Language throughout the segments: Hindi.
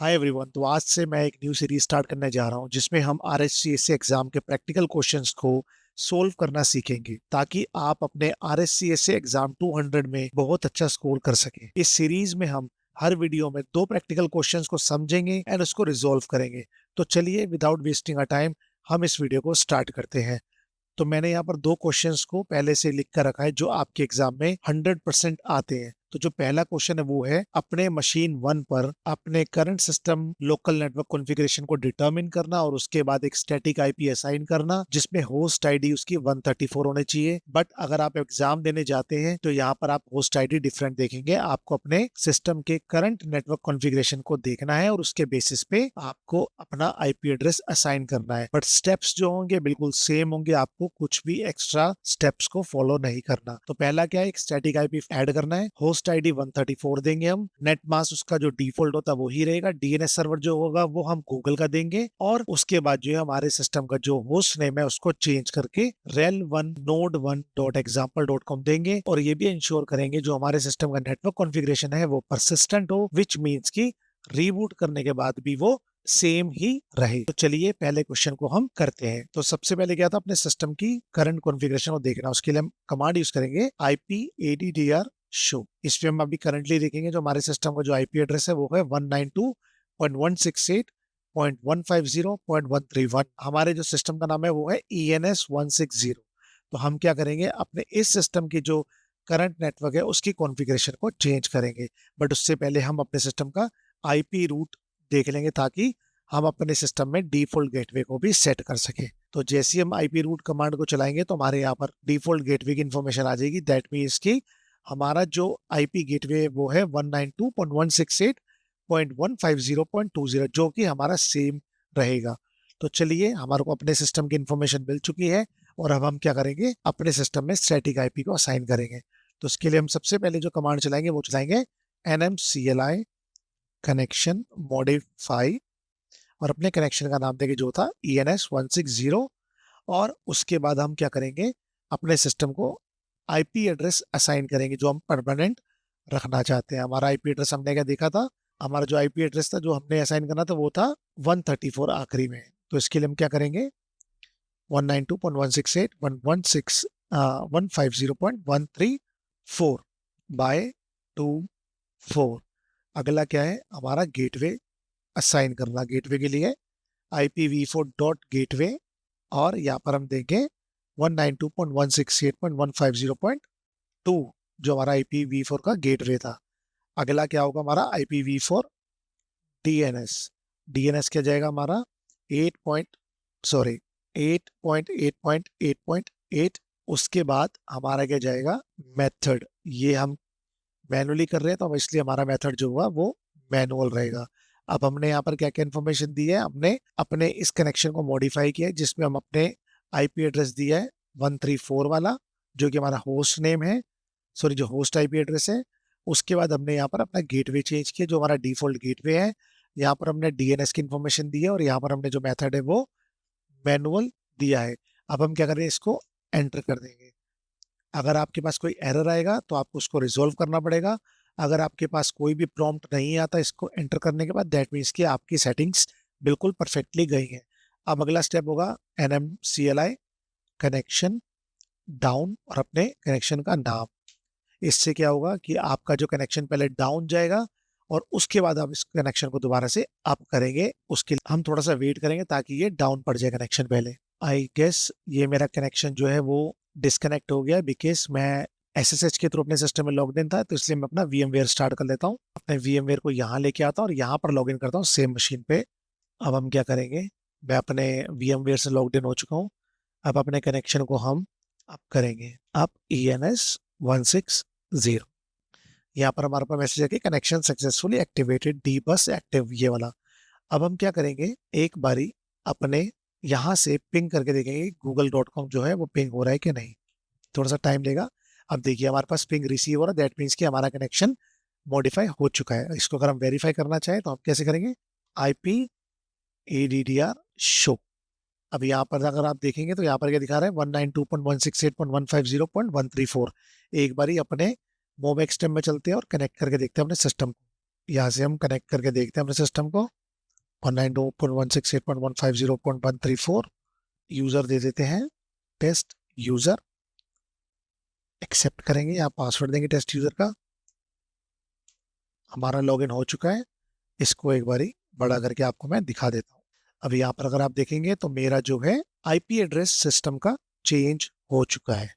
Hi everyone. तो आज से मैं एक न्यू सीरीज स्टार्ट करने जा रहा हूं जिसमें हम आरएससीएससी एग्जाम के प्रैक्टिकल क्वेश्चंस को सोल्व करना सीखेंगे ताकि आप अपने आरएससीएससी एग्जाम 200 में बहुत अच्छा स्कोर कर सकें। इस सीरीज में हम हर वीडियो में दो प्रैक्टिकल क्वेश्चंस को समझेंगे एंड उसको रिजॉल्व करेंगे। तो चलिए विदाउट वेस्टिंग अ टाइम हम इस वीडियो को स्टार्ट करते हैं। तो मैंने यहाँ पर दो क्वेश्चंस को पहले से लिख कर रखा है जो आपके एग्जाम में 100% आते हैं। तो जो पहला क्वेश्चन है वो है अपने मशीन 1 पर अपने current system local network configuration को डिटरमिन करना और उसके बाद एक स्टैटिक आईपी असाइन करना जिसमें होस्ट आईडी उसकी 134 होने चाहिए। बट अगर आप एग्जाम देने जाते हैं तो यहाँ पर आप होस्ट आईडी डिफरेंट देखेंगे। आपको अपने सिस्टम के करंट नेटवर्क कॉन्फ़िगरेशन को देखना है और उसके बेसिस पे आपको अपना आईपी एड्रेस असाइन करना है। बट स्टेप्स जो होंगे बिल्कुल सेम होंगे, आपको कुछ भी एक्स्ट्रा स्टेप्स को फॉलो नहीं करना। तो पहला क्या है, एक स्टैटिक आईपी ऐड करना है। होस्ट आईडी 134 देंगे हम। नेट मास्क उसका जो डिफॉल्ट होता है वो ही रहेगा। डीएनएस सर्वर जो होगा वो हम गूगल का देंगे और उसके बाद जो है हमारे सिस्टम का जो होस्ट नेम है उसको चेंज करके rel1 node1.example.com देंगे और ये भी इंश्योर करेंगे जो हमारे सिस्टम का नेटवर्क कॉन्फ़िगरेशन है वो परसिस्टेंट हो, विच मींस की रीबूट करने के बाद भी वो सेम ही रहे। तो चलिए पहले क्वेश्चन को हम करते हैं। तो सबसे पहले क्या था, अपने सिस्टम की करंट कॉन्फ़िगरेशन को देखना। उसके लिए हम कमांड यूज करेंगे IPADDR शो। इसमें हम अभी करंटली देखेंगे जो हमारे सिस्टम का जो आईपी एड्रेस है वो है 192.168.150.131। हमारे जो सिस्टम का नाम है वो है ENS 160। तो हम क्या करेंगे, अपने इस सिस्टम की जो करंट नेटवर्क है उसकी कॉन्फ़िगरेशन को चेंज करेंगे। बट उससे पहले हम अपने सिस्टम का आईपी रूट देख लेंगे ताकि हम अपने सिस्टम में डिफॉल्ट गेटवे को भी सेट कर सके। तो जैसे ही हम आईपी रूट कमांड को चलाएंगे तो हमारे यहाँ पर डिफॉल्ट गेटवे की इन्फॉर्मेशन आ जाएगी। दैट मीन्स की हमारा जो आईपी गेटवे वो है 192.168.150.20 जो कि हमारा सेम रहेगा। तो चलिए हमारे को अपने सिस्टम की इन्फॉर्मेशन मिल चुकी है और अब हम क्या करेंगे, अपने सिस्टम में स्टैटिक आईपी को असाइन करेंगे। तो उसके लिए हम सबसे पहले जो कमांड चलाएंगे वो चलाएंगे nmcli कनेक्शन मॉडिफाई और अपने कनेक्शन का नाम देंगे जो था ENS 160। और उसके बाद हम क्या करेंगे, अपने सिस्टम को आईपी एड्रेस असाइन करेंगे जो हम परमानेंट रखना चाहते हैं। हमारा आईपी एड्रेस हमने क्या देखा था, हमारा जो आईपी एड्रेस था जो हमने असाइन करना था वो था 134 आखिरी में। तो इसके लिए हम क्या करेंगे, 192.168.150.134 बाय 24। अगला क्या है, हमारा गेटवे असाइन करना। गेटवे के लिए IPv4.gateway और यहाँ पर हम देंगे 192.168.150.2 जो हमारा IPv4 का गेटवे था। अगला क्या होगा, हमारा IPv4 DNS। DNS क्या जाएगा हमारा 8.8.8.8. उसके बाद हमारा क्या जाएगा, मेथड। ये हम मैनुअली कर रहे हैं तो इसलिए हमारा मेथड जो हुआ वो मैनुअल रहेगा। अब हमने यहाँ पर क्या क्या इन्फॉर्मेशन दी है, हमने अपने इस कनेक्शन को मॉडिफाई किया है जिसमें हम अपने आईपी एड्रेस दिया है 134 वाला जो कि हमारा होस्ट नेम है, सॉरी जो होस्ट आईपी एड्रेस है। उसके बाद हमने यहाँ पर अपना गेटवे चेंज किया जो हमारा डिफॉल्ट गेटवे है। यहाँ पर हमने डीएनएस की इन्फॉर्मेशन दी है और यहाँ पर हमने जो मेथड है वो मैनुअल दिया है। अब हम क्या करें, इसको एंटर कर देंगे। अगर आपके पास कोई एरर आएगा तो आपको उसको रिजोल्व करना पड़ेगा। अगर आपके पास कोई भी प्रॉम्प्ट नहीं आता इसको एंटर करने के बाद, दैट मीन्स कि आपकी सेटिंग्स बिल्कुल परफेक्टली गई हैं। अब अगला स्टेप होगा NMCLI कनेक्शन डाउन और अपने कनेक्शन का नाम। इससे क्या होगा कि आपका जो कनेक्शन पहले डाउन जाएगा और उसके बाद आप इस कनेक्शन को दोबारा से अप करेंगे। उसके लिए हम थोड़ा सा वेट करेंगे ताकि ये डाउन पड़ जाए कनेक्शन पहले। आई गेस ये मेरा कनेक्शन जो है वो डिस्कनेक्ट हो गया बिकॉज मैं SSH के थ्रू अपने सिस्टम में लॉग्ड इन था। तो इसलिए मैं अपना VMware स्टार्ट कर लेता हूँ। अपने VMware को यहाँ लेके आता हूँ और यहाँ पर लॉग इन करता हूँ सेम मशीन पे। अब हम क्या करेंगे, मैं अपने VMware से लॉग्ड इन हो चुका हूँ। अब अपने कनेक्शन को हम अप करेंगे। अब ENS 160 यहाँ पर हमारे पास मैसेज है कि कनेक्शन सक्सेसफुली एक्टिवेटेड, डी बस एक्टिव, ये वाला। अब हम क्या करेंगे, एक बारी अपने यहाँ से पिंग करके देखेंगे google.com जो है वो पिंग हो रहा है कि नहीं। थोड़ा सा टाइम लेगा। अब देखिए हमारे पास पिंग रिसीव हो रहा है, दैट मीन्स कि हमारा कनेक्शन मॉडिफाई हो चुका है। इसको अगर हम वेरीफाई करना चाहें तो हम कैसे करेंगे, IPADDR शो। अब यहाँ पर अगर आप देखेंगे तो यहाँ पर क्या दिखा रहा है, 192.168.150.134। एक बारी अपने मोब एक्सटेम में चलते हैं और कनेक्ट करके देखते हैं अपने सिस्टम को। यहाँ से हम कनेक्ट करके देखते हैं अपने सिस्टम को। 192.168.150.134 यूजर दे देते हैं, टेस्ट यूजर, एक्सेप्ट करेंगे, यहाँ पासवर्ड देंगे टेस्ट यूजर का। हमारा लॉगिन हो चुका है। इसको एक बारी बड़ा करके आपको मैं दिखा देता हूँ। अभी यहाँ पर अगर आप देखेंगे तो मेरा जो है आईपी एड्रेस सिस्टम का चेंज हो चुका है।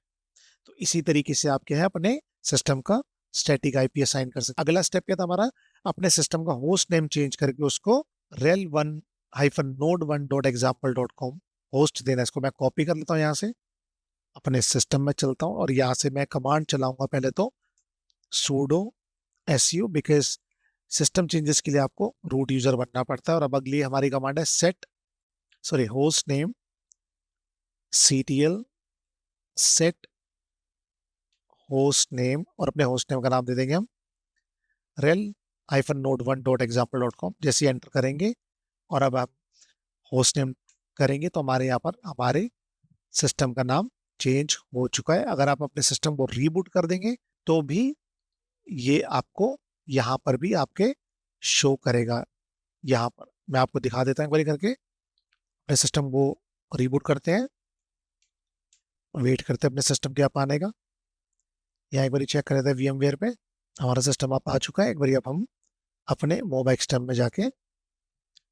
तो इसी तरीके से आप क्या है अपने सिस्टम का स्टैटिक आईपी असाइन कर सकते। अगला स्टेप क्या था हमारा, अपने सिस्टम का होस्ट नेम चेंज करके उसको rel1-node1.example.com होस्ट देना। इसको मैं कॉपी कर लेता हूँ, यहाँ से अपने सिस्टम में चलता हूँ और यहाँ से मैं कमांड चलाऊंगा पहले तो sudo su, because system changes के लिए आपको रूट यूजर बनना पड़ता है। और अब अगली हमारी कमांड है host name ctl set host name, और अपने होस्ट नेम का नाम दे देंगे हम rel-node1.example.com। जैसे एंटर करेंगे और अब आप होस्ट नेम करेंगे तो हमारे यहाँ पर हमारे सिस्टम का नाम चेंज हो चुका है। अगर आप अपने सिस्टम को रीबूट कर देंगे तो भी ये आपको यहाँ पर भी आपके शो करेगा। यहाँ पर मैं आपको दिखा देता हूँ एक बारी करके। अपने सिस्टम को रीबूट करते हैं, वेट करते हैं अपने सिस्टम के आप आने का। यहाँ एक बारी चेक कर लेते हैं VMware पे हमारा सिस्टम आप आ चुका है। एक बारी अब हम अपने मोबाइल सिस्टम में जाके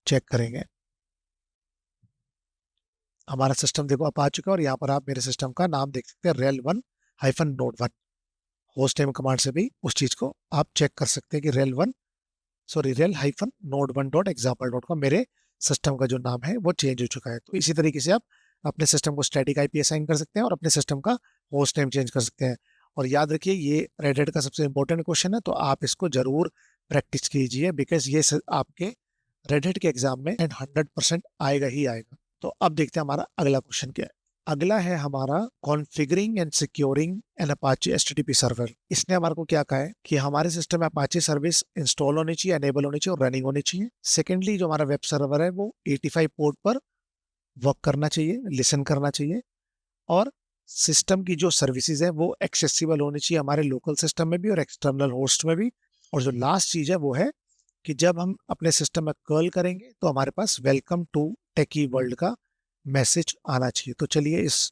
चेक करेंगे। हमारा सिस्टम देखो आप आ चुका है और यहाँ पर आप मेरे सिस्टम का नाम देख सकते हैं rel1-node1। होस्ट नेम कमांड से भी उस चीज को आप चेक कर सकते हैं कि rel-node1.example.com मेरे सिस्टम का जो नाम है वो चेंज हो चुका है। तो इसी तरीके से आप अपने सिस्टम को स्टैटिक आईपी असाइन कर सकते हैं और अपने सिस्टम का होस्ट नेम चेंज कर सकते हैं। और याद रखिए ये रेड हैट का सबसे इंपॉर्टेंट क्वेश्चन है, तो आप इसको जरूर प्रैक्टिस कीजिए, बिकॉज ये आपके रेड हैट के एग्जाम में 100% आएगा ही आएगा। तो अब देखते हैं हमारा अगला क्वेश्चन क्या है। अगला है हमारा configuring and securing an Apache HTTP server. इसने हमारे को क्या कहा है कि हमारे सिस्टम में अपाचे सर्विस इंस्टॉल होनी चाहिए, एनेबल होनी चाहिए और रनिंग होनी चाहिए। सेकेंडली जो हमारा वेब सर्वर है वो 85 पोर्ट पर वर्क करना चाहिए, लिसन करना चाहिए, और सिस्टम की जो सर्विसेज है वो एक्सेसिबल होनी चाहिए हमारे लोकल सिस्टम में भी और एक्सटर्नल होस्ट में भी। और जो लास्ट चीज है वो है कि जब हम अपने सिस्टम में कर्ल करेंगे तो हमारे पास वेलकम टू टेकी वर्ल्ड का मैसेज आना चाहिए। तो चलिए इस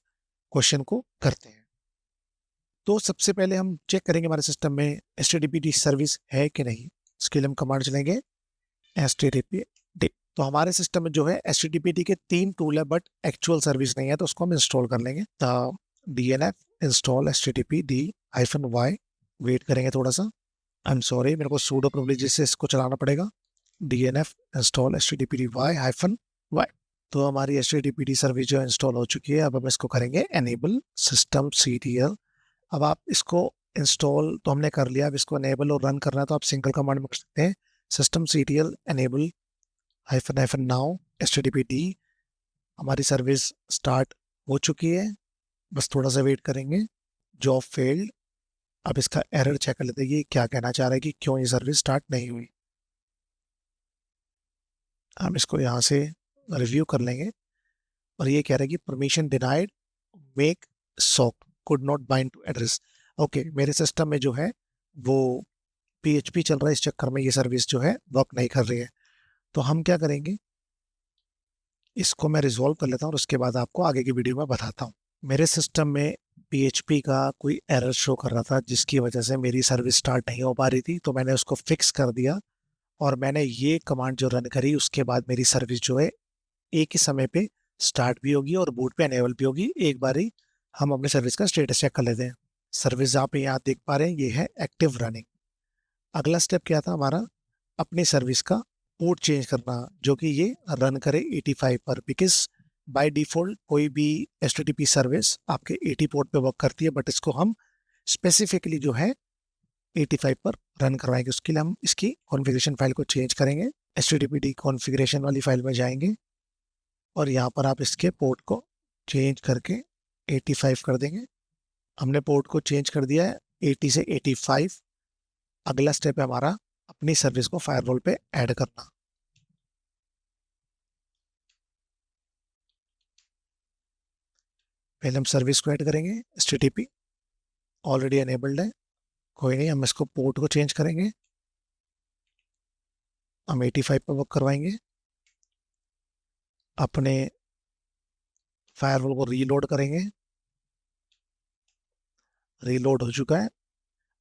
क्वेश्चन को करते हैं। तो सबसे पहले हम चेक करेंगे हमारे सिस्टम में HTTPD सर्विस है कि नहीं। इसके लिए हम कमांड चलेंगे HTTPD। तो हमारे सिस्टम में जो है HTTPD के 3 टूल है बट एक्चुअल सर्विस नहीं है, तो उसको हम इंस्टॉल कर लेंगे। तो DNF इंस्टॉल HTTPD-y, वेट करेंगे थोड़ा सा। आई एम सॉरी, मेरे को सूडो प्रिविलेजेस से इसको चलाना पड़ेगा। DNF install HTTPD-y। तो हमारी HTTPD सर्विस जो इंस्टॉल हो चुकी है। अब हम इसको करेंगे एनेबल सिस्टम CTL। अब आप इसको इंस्टॉल तो हमने कर लिया, अब इसको एनेबल और रन करना है तो आप सिंगल कमांड में कर सकते हैं, system CTL enable -now HTTPD। हमारी सर्विस स्टार्ट हो चुकी है, बस थोड़ा सा वेट करेंगे। Job failed. अब इसका एरर चेक कर लेते हैं कि क्या कहना चाह रहा है कि क्यों ये सर्विस स्टार्ट नहीं हुई। हम इसको यहाँ से रिव्यू कर लेंगे और ये कह रहा है कि permission denied, make sock could not bind to address. Okay, मेरे सिस्टम में जो है वो PHP चल रहा है, इस चक्कर में ये सर्विस जो है वर्क नहीं कर रही है। तो हम क्या करेंगे, इसको मैं रिजॉल्व कर लेता हूँ और उसके बाद आपको आगे की वीडियो में बताता हूँ। मेरे सिस्टम में PHP का कोई एरर शो कर रहा था जिसकी वजह से मेरी सर्विस स्टार्ट नहीं हो पा रही थी, तो मैंने उसको फिक्स कर दिया और मैंने ये कमांड जो रन करी उसके बाद मेरी सर्विस जो है एक ही समय पे स्टार्ट भी होगी और बूट पे एनेबल भी होगी। एक बारी हम अपने सर्विस का स्टेटस चेक कर लेते हैं। सर्विस आप यहाँ देख पा रहे हैं, ये है एक्टिव रनिंग। अगला स्टेप क्या था हमारा, अपनी सर्विस का पोर्ट चेंज करना जो कि ये रन करे 85 पर, बिकॉज बाय डिफॉल्ट कोई भी HTTP सर्विस आपके 80 पोर्ट पे वर्क करती है, बट इसको हम स्पेसिफिकली जो है 85 पर रन करवाएंगे। उसके लिए हम इसकी कॉन्फ़िगरेशन फाइल को चेंज करेंगे। HTTPD कॉन्फ़िगरेशन वाली फाइल में जाएंगे और यहाँ पर आप इसके पोर्ट को चेंज करके 85 कर देंगे। हमने पोर्ट को चेंज कर दिया है 80 से 85। अगला स्टेप है हमारा अपनी सर्विस को फायरवॉल पे ऐड करना। पहले हम सर्विस को ऐड करेंगे, HTTP ऑलरेडी एनेबल्ड है, कोई नहीं, हम इसको पोर्ट को चेंज करेंगे। हम 85 पर वर्क करवाएंगे। अपने फायरवॉल को रीलोड करेंगे। रीलोड हो चुका है।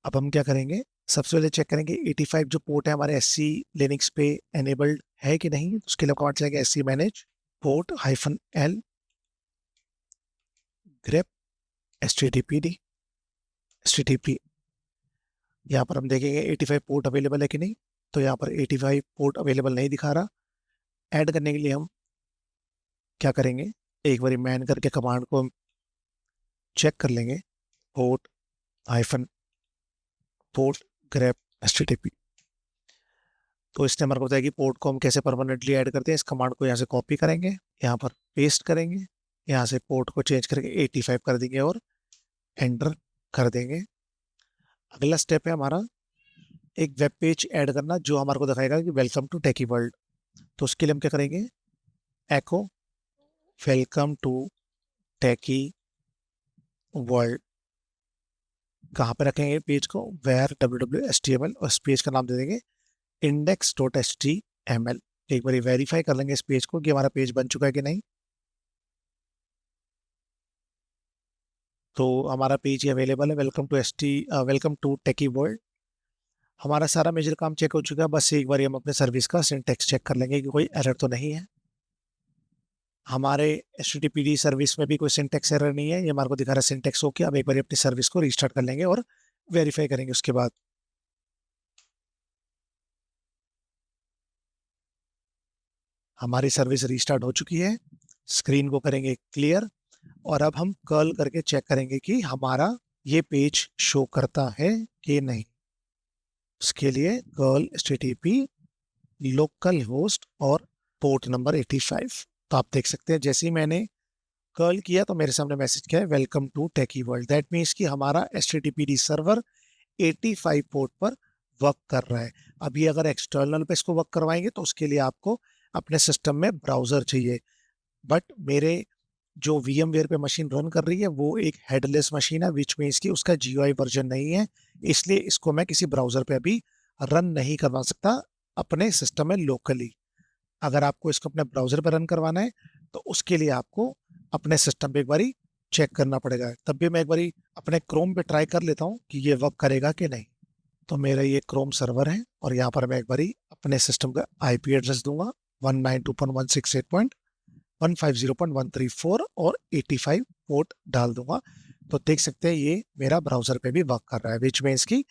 अब हम क्या करेंगे, सबसे पहले चेक करेंगे 85 जो पोर्ट है हमारे एससी लिनक्स पे एनेबल्ड है कि नहीं। उसके लिए कमांड चलेगा SC manage port -l grep http। यहाँ पर हम देखेंगे 85 पोर्ट अवेलेबल है कि नहीं, तो यहाँ पर 85 पोर्ट अवेलेबल नहीं दिखा रहा। ऐड करने के लिए हम क्या करेंगे, एक बार मैन करके कमांड को हम चेक कर लेंगे, पोर्ट -पोर्ट grep http। तो इसने हमारे को बताया कि पोर्ट को हम कैसे परमानेंटली ऐड करते हैं। इस कमांड को यहाँ से कॉपी करेंगे, यहाँ पर पेस्ट करेंगे, यहाँ से पोर्ट को चेंज करके 85 कर देंगे और एंटर कर देंगे। अगला स्टेप है हमारा एक वेब पेज ऐड करना, जो हमारे को दिखाएगा कि वेलकम टू टेकी वर्ल्ड। तो उसके लिए हम क्या करेंगे, एको वेलकम टू टेकी वर्ल्ड। कहाँ पे रखेंगे पेज को, वेयर www.html, और इस पेज का नाम दे देंगे index.html। एक बार वेरीफाई कर लेंगे इस पेज को कि हमारा पेज बन चुका है कि नहीं। तो हमारा पेज ही अवेलेबल है, वेलकम टू टेकी वर्ल्ड। हमारा सारा मेजर काम चेक हो चुका है। बस एक बार हम अपने सर्विस का सिंटैक्स चेक कर लेंगे कि कोई एरर तो नहीं है। हमारे HTTPD सर्विस में भी कोई सिंटैक्स एरर नहीं है, ये हमारे को दिखा रहा है सिंटैक्स ओके। अब एक बार अपनी सर्विस को रीस्टार्ट कर लेंगे और वेरीफाई करेंगे उसके बाद। हमारी सर्विस रीस्टार्ट हो चुकी है, स्क्रीन को करेंगे क्लियर, और अब हम कर्ल करके चेक करेंगे कि हमारा ये पेज शो करता है कि नहीं। उसके लिए कर्ल http लोकल होस्ट और पोर्ट नंबर 85। तो आप देख सकते हैं जैसे ही मैंने कर्ल किया तो मेरे सामने मैसेज क्या है, welcome to techie world. That means कि हमारा HTTPD सर्वर 85 पोर्ट पर वर्क कर रहा है। अभी अगर एक्सटर्नल पे इसको वर्क करवाएंगे तो उसके लिए आपको अपने सिस्टम में ब्राउजर चाहिए, बट मेरे जो VMware पे मशीन रन कर रही है वो एक हेडलेस मशीन है, विच मीन्स कि उसका GUI वर्जन नहीं है, इसलिए इसको मैं किसी ब्राउजर पे अभी रन नहीं करवा सकता अपने सिस्टम में लोकली। अगर आपको इसको अपने ब्राउजर पर रन करवाना है तो उसके लिए आपको अपने सिस्टम पे एक बारी चेक करना पड़ेगा। तब भी मैं एक बारी अपने क्रोम पे ट्राई कर लेता हूँ कि ये वर्क करेगा कि नहीं। तो मेरा ये क्रोम सर्वर है और यहाँ पर मैं एक बारी अपने सिस्टम का IP एड्रेस दूंगा 192.168.150.134 और 85 पोर्ट डाल दूंगा। तो देख सकते हैं ये मेरा ब्राउजर पे भी वर्क कर रहा है, विच मीन्स की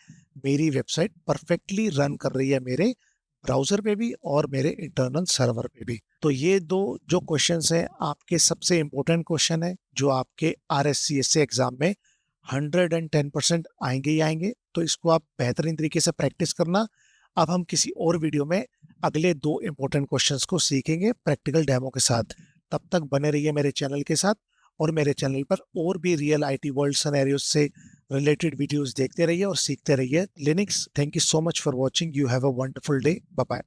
मेरी वेबसाइट परफेक्टली रन कर रही है मेरे ब्राउजर पे भी और मेरे इंटरनल सर्वर पे भी। तो ये दो जो क्वेश्चंस हैं आपके सबसे इंपॉर्टेंट क्वेश्चन है, जो आपके RSCSA एग्जाम में 110% आएंगे ही आएंगे। तो इसको आप बेहतरीन तरीके से प्रैक्टिस करना। अब हम किसी और वीडियो में अगले दो इंपॉर्टेंट क्वेश्चंस को सीखेंगे प्रैक्टिकल डेमो के साथ। तब तक बने रहिए मेरे चैनल के साथ, और मेरे चैनल पर और भी रियल IT वर्ल्ड सिनेरियोज से रिलेटेड वीडियोस देखते रहिए और सीखते रहिए Linux. Thank you so much for watching. You have a wonderful day. Bye bye.